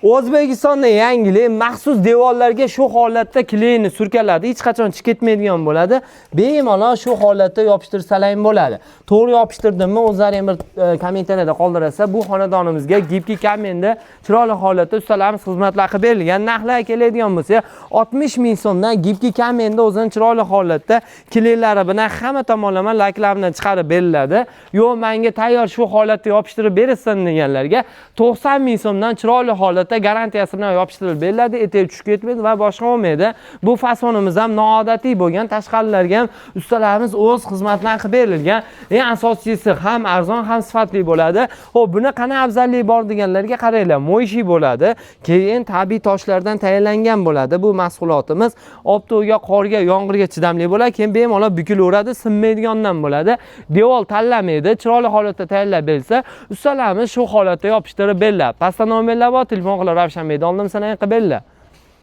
O'zbekistonda yangilik maxsus devorlarga shu holatda kleyni surkaladi. Hech qachon chiqib ketmaydigan bo'ladi. Bemalol shu holatda yopishtirsalang bo'ladi. To'g'ri yopishtirdimmi? O'zlaring bir kommentariyada qoldirasa, bu xonadonimizga gibki kamenda chiroyli holatda ustalarimiz xizmatlar qilib berilgan. Narxlar keladigan bo'lsa, 60 ming so'mdan gibki kamenda o'zining chiroyli holatda kleylari bilan hamma tomonlama laklarni chiqarib beriladi. Yo'q, menga tayyor shu holatda yopishtirib bersin deganlarga 90 ming so'mdan chiroyli holatda garantiyasi bilan yopishtirib beriladi. Etek tushib ketmaydi va boshqa bo'lmaydi. Bu fasonimiz ham noodatiy bo'lgan, tashqarilarga ham ustalarimiz o'z xizmatlarini qilib berilgan. Eng asosiysi ham arzon ham sifatli bo'ladi. Xo'p, buni qana afzallik bor deganlarga qaranglar, mo'yishi bo'ladi. Keyin tabiiy toshlardan tayyorlangan bo'ladi. Bu mahsulotimiz obto'ga, qorga, yomg'irga chidamli bo'ladi. Keyin bemalol bukilaveradi, sinmaydigandan bo'ladi. Devor tanlamaydi, chiroyli holatda tayyorlab berilsa, ustalarimiz shu holatda yopishtirib beriladi. Pastda nomerlar bor, telefon qilib Ravshan Beyni oldimdan sanay qilib beriladi.